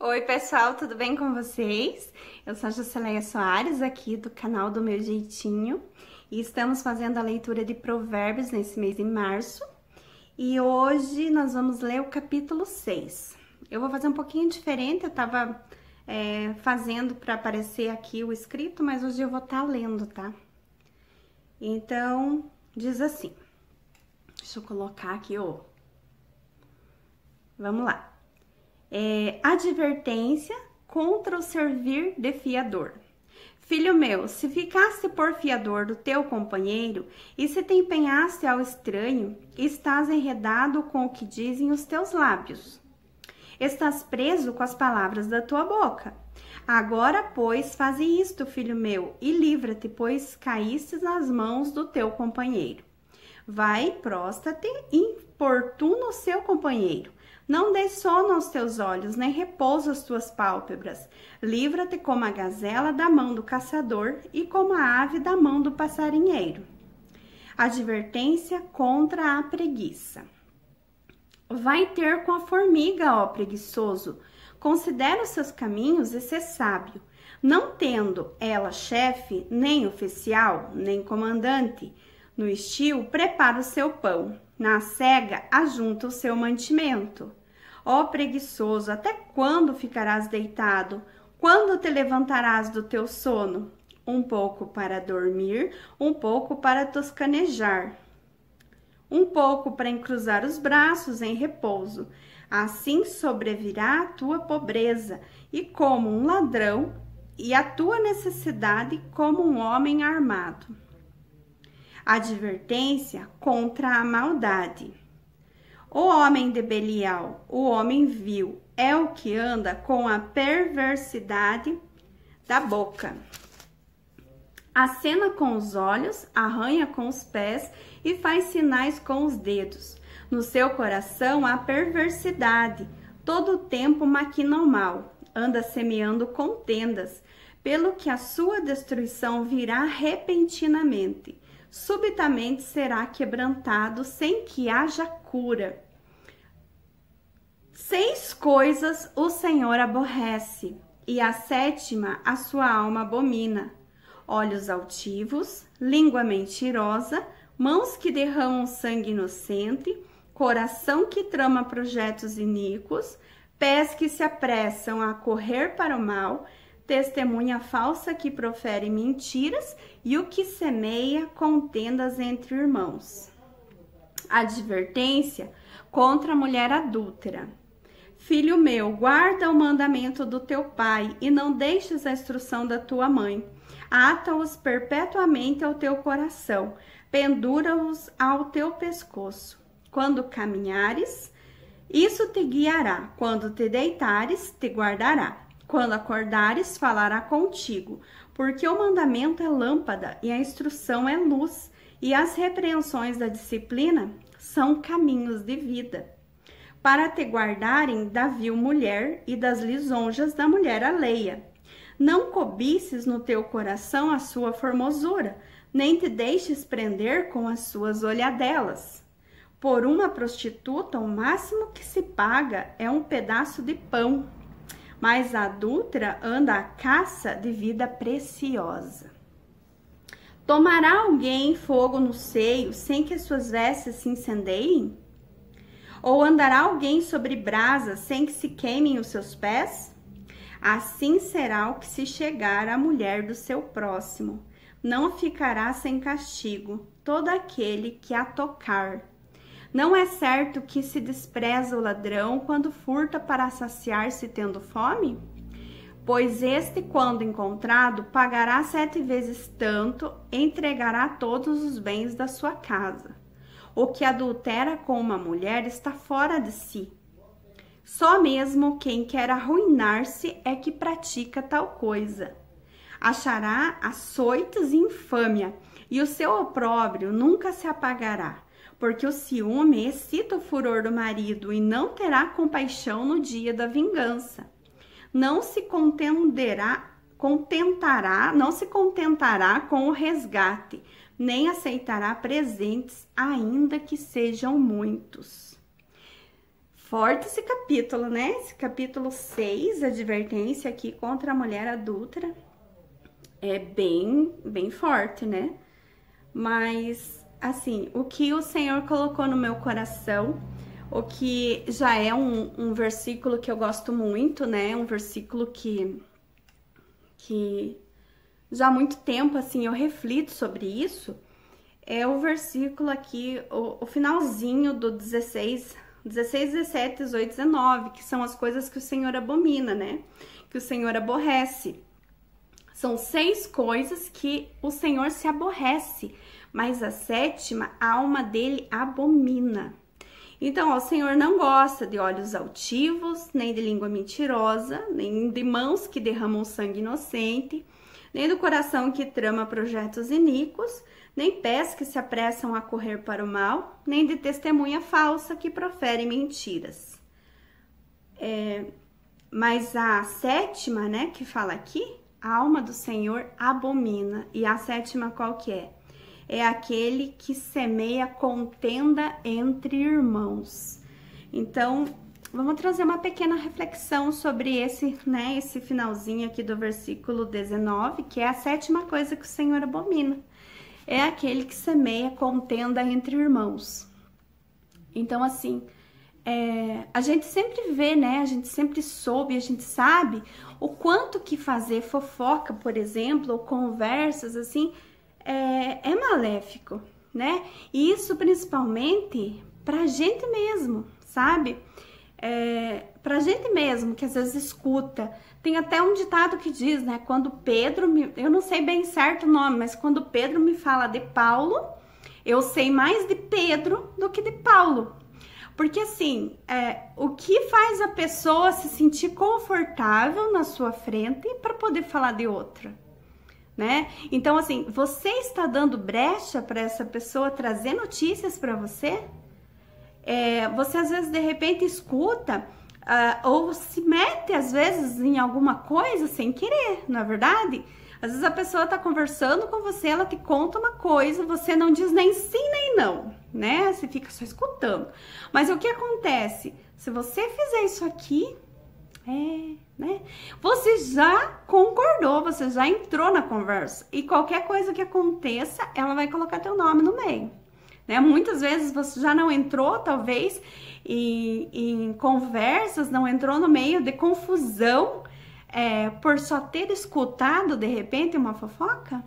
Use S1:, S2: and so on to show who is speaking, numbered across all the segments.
S1: Oi pessoal, tudo bem com vocês? Eu sou a Jusceleia Soares, aqui do canal do Meu Jeitinho, e estamos fazendo a leitura de Provérbios nesse mês de março. E hoje nós vamos ler o capítulo 6. Eu vou fazer um pouquinho diferente, eu tava fazendo para aparecer aqui o escrito, mas hoje eu vou estar lendo, tá? Então, diz assim, deixa eu colocar aqui, ó. Vamos lá. Advertência contra o servir de fiador. Filho meu, se ficaste por fiador do teu companheiro e se te empenhaste ao estranho, estás enredado com o que dizem os teus lábios. Estás preso com as palavras da tua boca. Agora, pois, faze isto, filho meu, e livra-te, pois caíste nas mãos do teu companheiro. Vai, próstra-te, importuna o seu companheiro. Não dê sono aos teus olhos, nem repouso às tuas pálpebras. Livra-te como a gazela da mão do caçador e como a ave da mão do passarinheiro. Advertência contra a preguiça. Vai ter com a formiga, ó preguiçoso. Considera os seus caminhos e sê sábio. Não tendo ela chefe, nem oficial, nem comandante, no estio prepara o seu pão. Na cega, ajunta o seu mantimento. Ó preguiçoso, até quando ficarás deitado? Quando te levantarás do teu sono? Um pouco para dormir, um pouco para toscanejar, um pouco para encruzar os braços em repouso. Assim sobrevirá a tua pobreza, e como um ladrão, e a tua necessidade como um homem armado. Advertência contra a maldade. O homem de Belial, o homem vil, é o que anda com a perversidade da boca. Acena com os olhos, arranha com os pés e faz sinais com os dedos. No seu coração há perversidade, todo o tempo maquina o mal, anda semeando contendas, pelo que a sua destruição virá repentinamente. Subitamente será quebrantado sem que haja cura. 6 coisas o Senhor aborrece, e a 7ª a sua alma abomina: olhos altivos, língua mentirosa, mãos que derramam sangue inocente, coração que trama projetos iníquos, pés que se apressam a correr para o mal, testemunha falsa que profere mentiras e o que semeia contendas entre irmãos. Advertência contra a mulher adúltera. Filho meu, guarda o mandamento do teu pai e não deixes a instrução da tua mãe. Ata-os perpetuamente ao teu coração, pendura-os ao teu pescoço. Quando caminhares, isso te guiará. Quando te deitares, te guardará. Quando acordares, falará contigo, porque o mandamento é lâmpada e a instrução é luz, e as repreensões da disciplina são caminhos de vida. Para te guardarem da vil mulher e das lisonjas da mulher alheia. Não cobices no teu coração a sua formosura, nem te deixes prender com as suas olhadelas. Por uma prostituta, o máximo que se paga é um pedaço de pão, mas a adúltera anda à caça de vida preciosa. Tomará alguém fogo no seio sem que suas vestes se incendeiem? Ou andará alguém sobre brasas sem que se queimem os seus pés? Assim será o que se chegar à mulher do seu próximo. Não ficará sem castigo todo aquele que a tocar. Não é certo que se despreza o ladrão quando furta para saciar-se tendo fome? Pois este, quando encontrado, pagará 7 vezes tanto, entregará todos os bens da sua casa. O que adultera com uma mulher está fora de si. Só mesmo quem quer arruinar-se é que pratica tal coisa. Achará açoites e infâmia, e o seu opróbrio nunca se apagará. Porque o ciúme excita o furor do marido e não terá compaixão no dia da vingança. Não se contentará com o resgate, nem aceitará presentes, ainda que sejam muitos. forte esse capítulo, né? Esse capítulo 6, advertência aqui contra a mulher adúltera, é bem forte, né? Mas, assim, o que o Senhor colocou no meu coração, o que já é um versículo que eu gosto muito, né? Um versículo que já há muito tempo, assim, eu reflito sobre isso, é o versículo aqui, o finalzinho do 16, 17, 18, 19, que são as coisas que o Senhor abomina, né? Que o Senhor aborrece. São 6 coisas que o Senhor se aborrece, mas a 7ª, a alma dele abomina. Então, ó, o Senhor não gosta de olhos altivos, nem de língua mentirosa, nem de mãos que derramam sangue inocente, nem do coração que trama projetos iníquos, nem pés que se apressam a correr para o mal, nem de testemunha falsa que profere mentiras. Mas a 7ª, né, que fala aqui, a alma do Senhor abomina. E a 7ª qual que é? É aquele que semeia contenda entre irmãos. Então, vamos trazer uma pequena reflexão sobre esse finalzinho aqui do versículo 19, que é a 7ª coisa que o Senhor abomina. É aquele que semeia contenda entre irmãos. Então, assim, a gente sempre vê, né? A gente sempre soube, a gente sabe o quanto que fazer fofoca, por exemplo, ou conversas, assim, é maléfico, né? E isso principalmente pra gente mesmo, sabe? Pra gente mesmo, que às vezes escuta. Tem até um ditado que diz, né? Quando Pedro, eu não sei bem certo o nome, mas quando Pedro me fala de Paulo, eu sei mais de Pedro do que de Paulo. Porque assim, o que faz a pessoa se sentir confortável na sua frente para poder falar de outra, né? Então assim, você está dando brecha para essa pessoa trazer notícias para você? Você às vezes de repente escuta ou se mete às vezes em alguma coisa sem querer, não é verdade? Às vezes a pessoa tá conversando com você, ela te conta uma coisa, você não diz nem sim nem não, né? Você fica só escutando. Mas o que acontece? Se você fizer isso aqui, né? Você já concordou, você já entrou na conversa. E qualquer coisa que aconteça, ela vai colocar teu nome no meio. Né? Muitas vezes você já não entrou, talvez, em conversas, não entrou no meio de confusão, por só ter escutado, de repente, uma fofoca,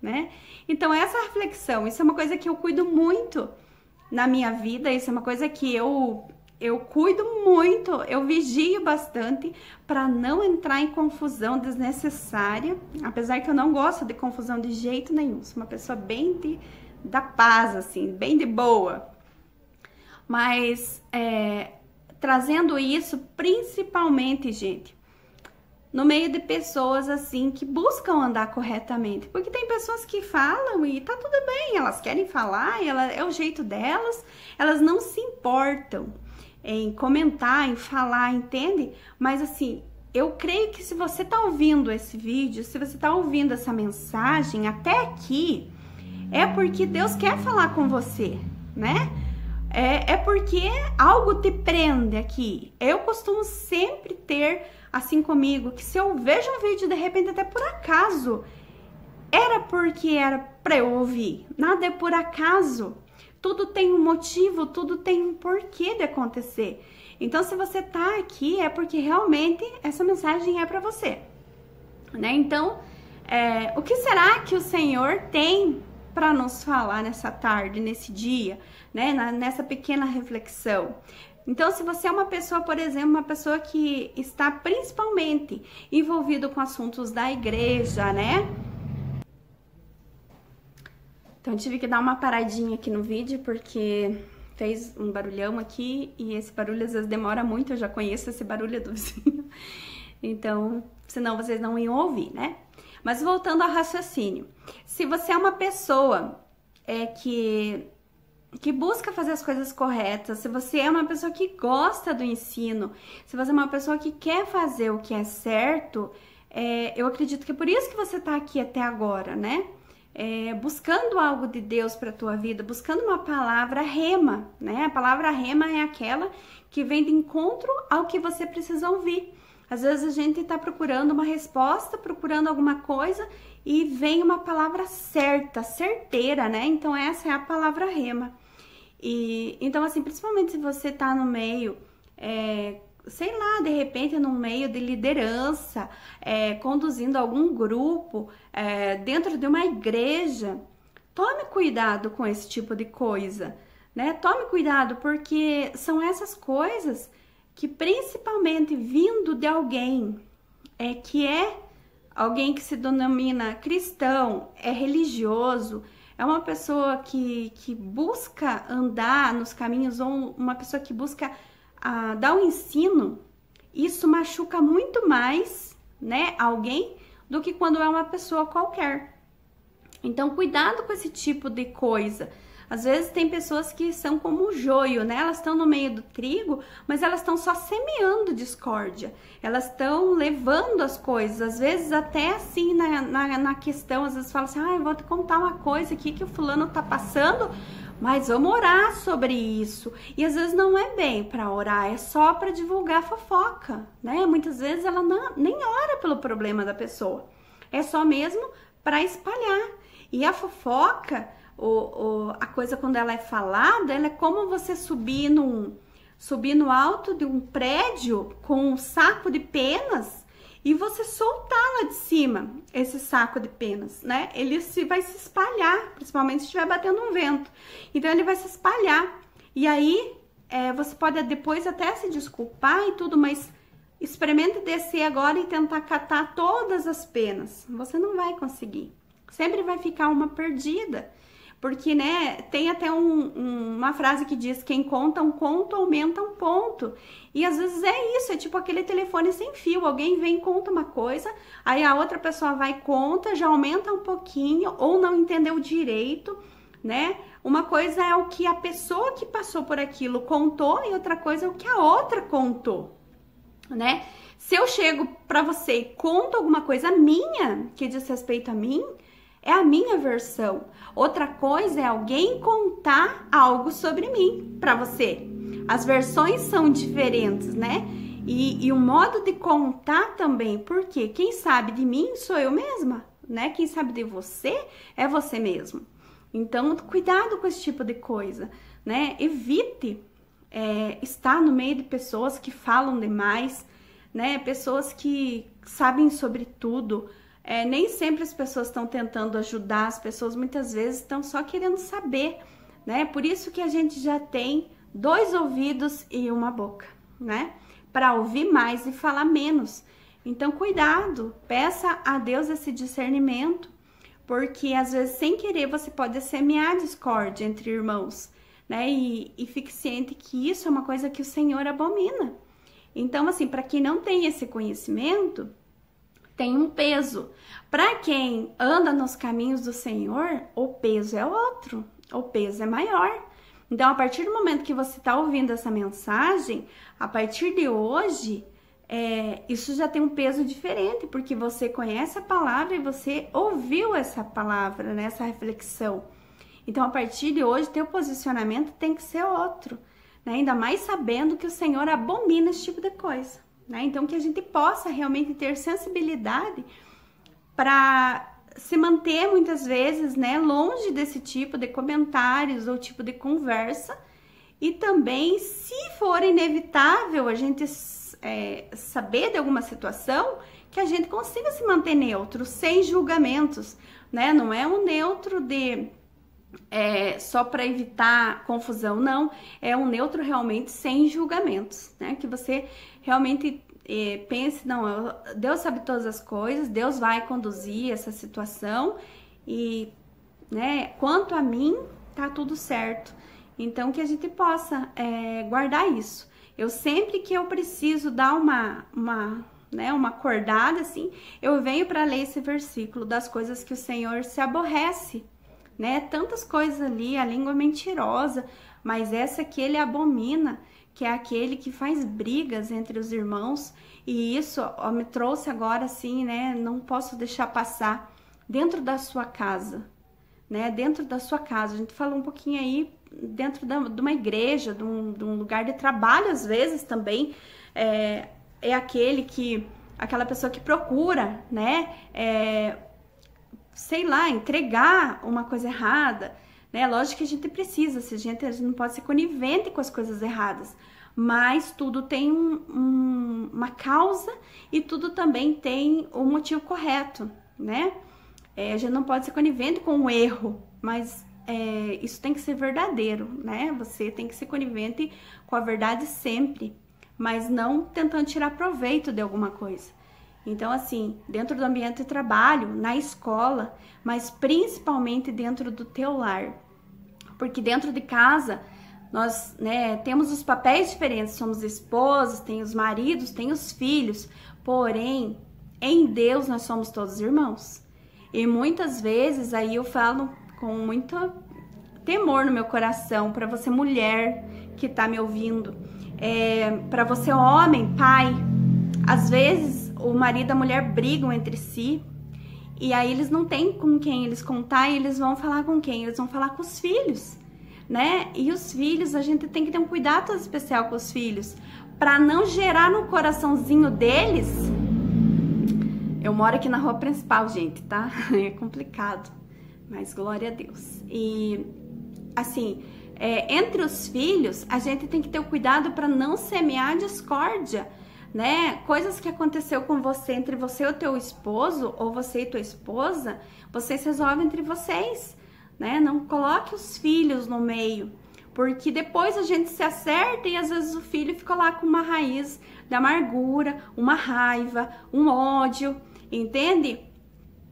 S1: né? Então, essa reflexão, isso é uma coisa que eu cuido muito na minha vida, isso é uma coisa que eu cuido muito, eu vigio bastante para não entrar em confusão desnecessária, apesar que eu não gosto de confusão de jeito nenhum, sou uma pessoa bem da paz, assim, bem de boa. Mas, trazendo isso, principalmente, gente, no meio de pessoas, assim, que buscam andar corretamente. Porque tem pessoas que falam e tá tudo bem, elas querem falar, é o jeito delas, elas não se importam em comentar, em falar, entende? Mas, assim, eu creio que se você tá ouvindo esse vídeo, se você tá ouvindo essa mensagem até aqui, é porque Deus quer falar com você, né? É porque algo te prende aqui. Eu costumo sempre ter assim comigo, que se eu vejo um vídeo de repente até por acaso, era porque era para eu ouvir. Nada é por acaso. Tudo tem um motivo, tudo tem um porquê de acontecer. Então, se você tá aqui, é porque realmente essa mensagem é para você, né? Então, o que será que o Senhor tem para nos falar nessa tarde, nesse dia, né? Nessa pequena reflexão? Então, se você é uma pessoa, por exemplo, uma pessoa que está principalmente envolvido com assuntos da igreja, né? Então, eu tive que dar uma paradinha aqui no vídeo, porque fez um barulhão aqui, e esse barulho às vezes demora muito, eu já conheço esse barulho do vizinho. Então, senão vocês não iam ouvir, né? Mas voltando ao raciocínio, se você é uma pessoa que busca fazer as coisas corretas, se você é uma pessoa que gosta do ensino, se você é uma pessoa que quer fazer o que é certo, eu acredito que é por isso que você tá aqui até agora, né? buscando algo de Deus para a tua vida, buscando uma palavra rema, né? A palavra rema é aquela que vem de encontro ao que você precisa ouvir. Às vezes a gente está procurando uma resposta, procurando alguma coisa e vem uma palavra certa, certeira, né? Então essa é a palavra rema. E então assim, principalmente se você está no meio, sei lá, de repente no meio de liderança, conduzindo algum grupo, dentro de uma igreja, tome cuidado com esse tipo de coisa, né? Tome cuidado, porque são essas coisas que, principalmente vindo de alguém que é alguém que se denomina cristão, é religioso, é uma pessoa que busca andar nos caminhos, ou uma pessoa que busca dar um ensino, isso machuca muito mais, né, alguém do que quando é uma pessoa qualquer. Então, cuidado com esse tipo de coisa. Às vezes tem pessoas que são como o joio, né? Elas estão no meio do trigo, mas elas estão só semeando discórdia. Elas estão levando as coisas, às vezes até assim na questão, às vezes fala assim, eu vou te contar uma coisa aqui que o fulano tá passando, mas vamos orar sobre isso. E às vezes não é bem para orar, é só para divulgar fofoca, né? Muitas vezes ela nem ora pelo problema da pessoa, é só mesmo para espalhar. E a fofoca, a coisa quando ela é falada, ela é como você subir no alto de um prédio com um saco de penas e você soltar lá de cima esse saco de penas, né? Ele vai se espalhar, principalmente se estiver batendo um vento. Então ele vai se espalhar. E aí você pode depois até se desculpar e tudo, mas experimente descer agora e tentar catar todas as penas. Você não vai conseguir. Sempre vai ficar uma perdida. Porque, né, tem até uma frase que diz, quem conta um conto aumenta um ponto. E às vezes é isso, é tipo aquele telefone sem fio. Alguém vem e conta uma coisa, aí a outra pessoa vai e conta, já aumenta um pouquinho, ou não entendeu direito, né? Uma coisa é o que a pessoa que passou por aquilo contou e outra coisa é o que a outra contou, né? Se eu chego pra você e conto alguma coisa minha, que diz respeito a mim, é a minha versão. Outra coisa é alguém contar algo sobre mim para você. As versões são diferentes, né? E o modo de contar também, porque quem sabe de mim sou eu mesma, né? Quem sabe de você é você mesmo. Então, cuidado com esse tipo de coisa, né? Evite estar no meio de pessoas que falam demais, né? Pessoas que sabem sobre tudo. Nem sempre as pessoas estão tentando ajudar, as pessoas muitas vezes estão só querendo saber, né? Por isso que a gente já tem 2 ouvidos e uma boca, né? Para ouvir mais e falar menos. Então, cuidado, peça a Deus esse discernimento, porque às vezes sem querer você pode semear discórdia entre irmãos, né? E fique ciente que isso é uma coisa que o Senhor abomina. Então, assim, para quem não tem esse conhecimento, tem um peso. Para quem anda nos caminhos do Senhor, o peso é outro, o peso é maior. Então, a partir do momento que você está ouvindo essa mensagem, a partir de hoje, isso já tem um peso diferente, porque você conhece a palavra e você ouviu essa palavra, né, essa reflexão. Então, a partir de hoje, teu posicionamento tem que ser outro, né? Ainda mais sabendo que o Senhor abomina esse tipo de coisa. Né? Então, que a gente possa realmente ter sensibilidade para se manter muitas vezes, né, longe desse tipo de comentários ou tipo de conversa. E também, se for inevitável a gente saber de alguma situação, que a gente consiga se manter neutro, sem julgamentos, né? Não é um neutro só para evitar confusão, não. É um neutro realmente sem julgamentos, né? Que você realmente pense, não, Deus sabe todas as coisas, Deus vai conduzir essa situação e, né, quanto a mim, tá tudo certo. Então, que a gente possa guardar isso. Eu sempre que eu preciso dar uma acordada, assim, eu venho para ler esse versículo das coisas que o Senhor se aborrece, né? Tantas coisas ali, a língua mentirosa, mas essa que ele abomina, que é aquele que faz brigas entre os irmãos, e isso me trouxe agora assim, né? Não posso deixar passar dentro da sua casa, né, dentro da sua casa. A gente falou um pouquinho aí dentro de uma igreja, de um lugar de trabalho, às vezes também, é aquela pessoa que procura, né, sei lá, entregar uma coisa errada, né? Lógico que a gente precisa, a gente não pode ser conivente com as coisas erradas, mas tudo tem uma causa e tudo também tem o motivo correto, né? A gente não pode ser conivente com o erro, mas isso tem que ser verdadeiro, né? Você tem que ser conivente com a verdade sempre, mas não tentando tirar proveito de alguma coisa. Então, assim, dentro do ambiente de trabalho, na escola, mas principalmente dentro do teu lar. Porque dentro de casa, nós, né, temos os papéis diferentes, somos esposos, tem os maridos, tem os filhos. Porém, em Deus nós somos todos irmãos. E muitas vezes, aí eu falo com muito temor no meu coração, para você mulher que tá me ouvindo, para você homem, pai, às vezes o marido e a mulher brigam entre si, e aí eles não têm com quem eles contar, e eles vão falar com quem? Eles vão falar com os filhos, né? E os filhos, a gente tem que ter um cuidado especial com os filhos, para não gerar no coraçãozinho deles. Eu moro aqui na rua principal, gente, tá? É complicado, mas glória a Deus. E assim, entre os filhos, a gente tem que ter o cuidado para não semear discórdia, né? Coisas que aconteceu com você, entre você e o teu esposo, ou você e tua esposa, vocês resolvem entre vocês, né? Não coloque os filhos no meio, porque depois a gente se acerta e às vezes o filho fica lá com uma raiz de amargura, uma raiva, um ódio, entende?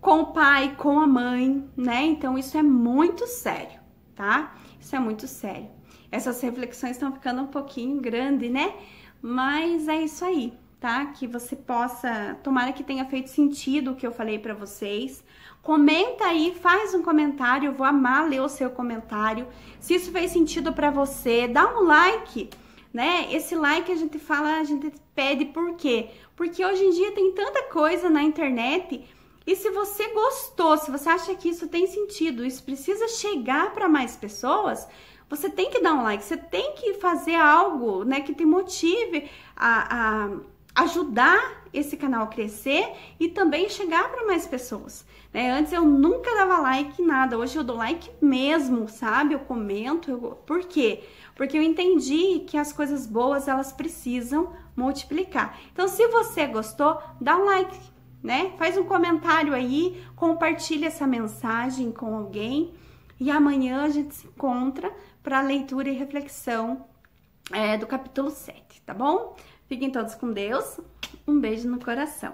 S1: Com o pai, com a mãe, né? Então isso é muito sério, tá? Isso é muito sério. Essas reflexões estão ficando um pouquinho grandes, né? Mas é isso aí, tá? Que você possa, tomara que tenha feito sentido o que eu falei pra vocês. Comenta aí, faz um comentário, eu vou amar ler o seu comentário. Se isso fez sentido pra você, dá um like, né? Esse like a gente fala, a gente pede por quê? Porque hoje em dia tem tanta coisa na internet, e se você gostou, se você acha que isso tem sentido, isso precisa chegar para mais pessoas, você tem que dar um like, você tem que fazer algo, né, que te motive a ajudar esse canal a crescer e também chegar para mais pessoas, né? Antes eu nunca dava like em nada, hoje eu dou like mesmo, sabe? Eu comento, por quê? Porque eu entendi que as coisas boas, elas precisam multiplicar. Então, se você gostou, dá um like, né? Faz um comentário aí, compartilha essa mensagem com alguém e amanhã a gente se encontra para leitura e reflexão do capítulo 7, tá bom? Fiquem todos com Deus, um beijo no coração.